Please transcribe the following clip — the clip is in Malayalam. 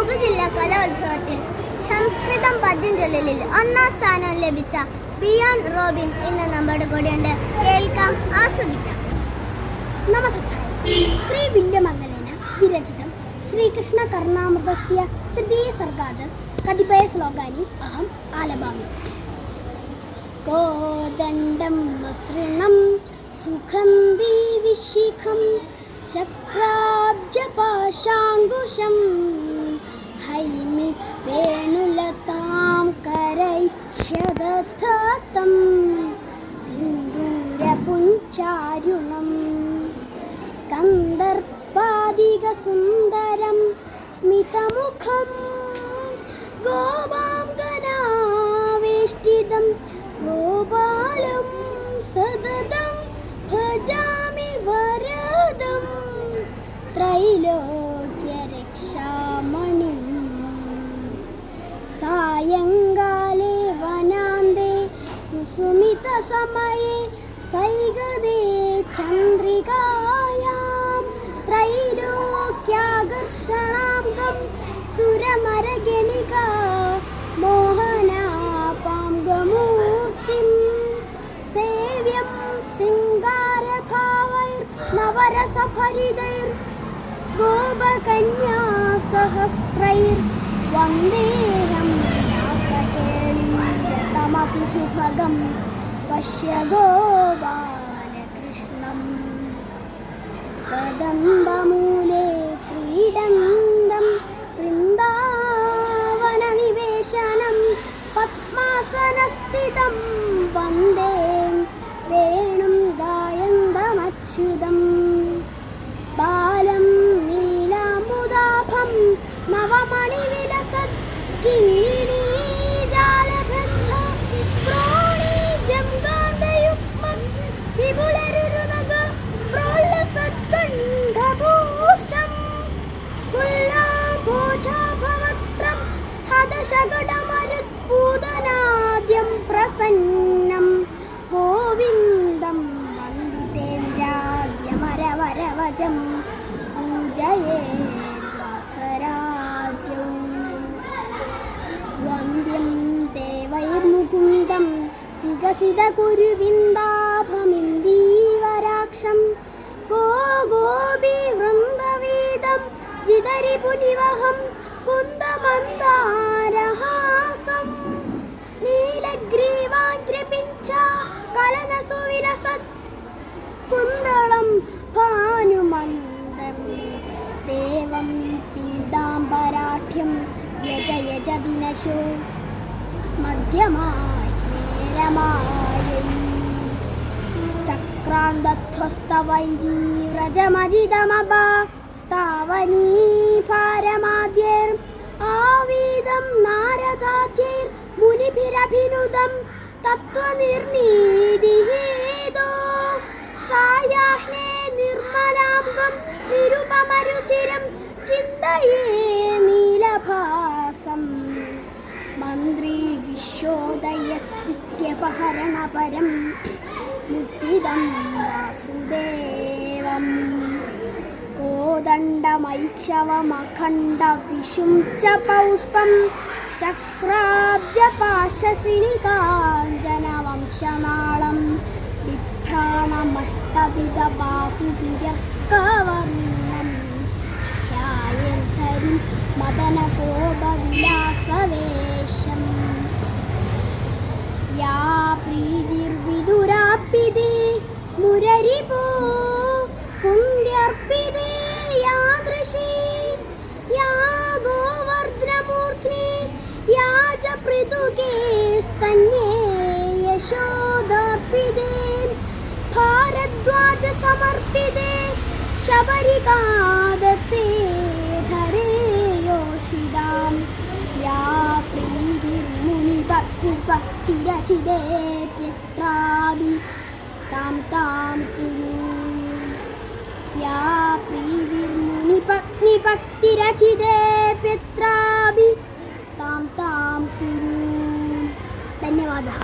ഉപജില്ലാ കലോത്സവത്തിൽ സംസ്കൃതം പദ്യം ചൊല്ലലിൽ ഒന്നാം സ്ഥാനം ലഭിച്ച ബിയാൻ റോബിൻ എന്ന നമ്മുടെ കൂടെയുണ്ട്. കേൾക്കാം, ആസ്വദിക്കാം. നമസ്കാരം. ശ്രീ വില്യമംഗലേന വിരചിതം ശ്രീകൃഷ്ണ കർണാമൃതസ്യ തൃതീയ സർഗാത് കതിപയ ശ്ലോകാനി അഹം ആലപാമി. കോദണ്ഡം മസൃണം സുഗന്ധി വിശിഖം ചക്രാബ്ജപാശാങ്കുശം ഹൈമി വേണുലതാം കരൈച്ഛദധതം സിന്ദൂരപുഞ്ചാരുണം കന്ദർപ്പാദികസുന്ദരം സ്മിതമുഖം ഗോപാംഗനാവേഷ്ടിതം ഗോപാലം സതതം ഭജാമി വരദം ത്രൈലോക്യരക്ഷാമണിം. സായങ്കാലേ വനാന്തേ കുസുമിതസമയേ സൈഗതേ ചന്ദ്രികായാം ത്രൈലോക്യാകർഷണാംഗം സുരമരഗണികാ മോഹനാപാംഗമൂർത്തിം സേവ്യം ശൃംഗാരഭാവൈർ നവരസഭരിതൈർ ഗോപകന്യാസഹസ്രൈർ വന്ദേഹം വ്യാസകേളീരതമതിസുഭഗം പശ്യ ഗോപാലകൃഷ്ണം. കദംബമൂലേ ക്രീഡന്തം വൃന്ദാവനനിവേശനം പദ്മാസനസ്ഥിതം വന്ദേ വേണും ഗായന്തമച്യുതം. ബാലം നീലാമുദാഭം നവമണിവിലസത് കിങ്ങിണീജാലബന്ധ ക്രോണീജം ഗാന്ധയുഗ്മം വിപുലരുരുനഗ പ്രോല്ലസത്കണ്ഠഭൂഷം ഫുല്ലാംഭോജാഭവക്ത്രം ഹതശകടമരുത്പൂതനാദ്യം പ്രസന്നം ഗോവിന്ദം വന്ദിതേന്ദ്രാദ്യമരവരവജം പൂജയേദ്വാസരാദ്യൗ. വന്ദ്യം ദേവൈർമുകുന്ദം വികസിതകുരുവിന്ദാഭമിന്ദീവരാക്ഷം ഗോപീവൃന്ദവീദം ജിതരിപുനിവഹം കുന്ദമന്ദാരഹാസം നീലഗ്രീവാഗ്രപിഞ്ച കലനസുവിലസത് കുന്തളം ഭാനുമന്ദം ദേവം പീതാംബരാഠ്യം യജയജദിനശോ മധ്യമാഹ്യേരമായൈ ചക്രാന്തധ്വസ്തവൈരീരജമജിതമപാ സ്ഥാവനീ ഭാരമാദ്യൈർ ആവീദം നാരദാദ്യൈർ മുനിഭിരഭിനുദം തത്വനിർണീതിഹേതോ സായാഹ്നേ നിർമ്മലാംഗം നിരുപമരുചിരം ചിന്തയേ നീലഭാസം മന്ത്രി വിശ്വോദയസ്ഥിത്യപഹരണപരം മുക്തിദം വാസുദേവം. കോദണ്ഡമൈക്ഷവമഖണ്ഡവിശും ച പൗഷ്പം ചക്രാബ്ജപാശശ്രിണികാഞ്ജനവംശനാളം ബിഭ്രാണമഷ്ടവിധബാഹുവിരക്കവർണം ധ്യായേന്ധരിം മദനകോപവിലാസവേഷം. യാ പ്രീതിർവിദുരാർപ്പിതേ മുരരിപോ പുണ്യർപ്പിതേ യാദൃശീ യാ ഗോവർദ്ധനമൂർധ്നി യാ ച പൃഥുകേ സ്തന്യേ യശോദാർപ്പിതേ ഭാരദ്വാജ സമർപ്പിതേ ശബരികാദത്തേ ധരേയോഷിതാം. യാ പ്രീതിർമുനിഭക്തിരചിതേ പിത്രാഭി താം താം കുരു. യാ പ്രീതിർമുനിഭക്തിരചിതേ പിത്രാഭി താം താം കുരു. ധന്യവാദः.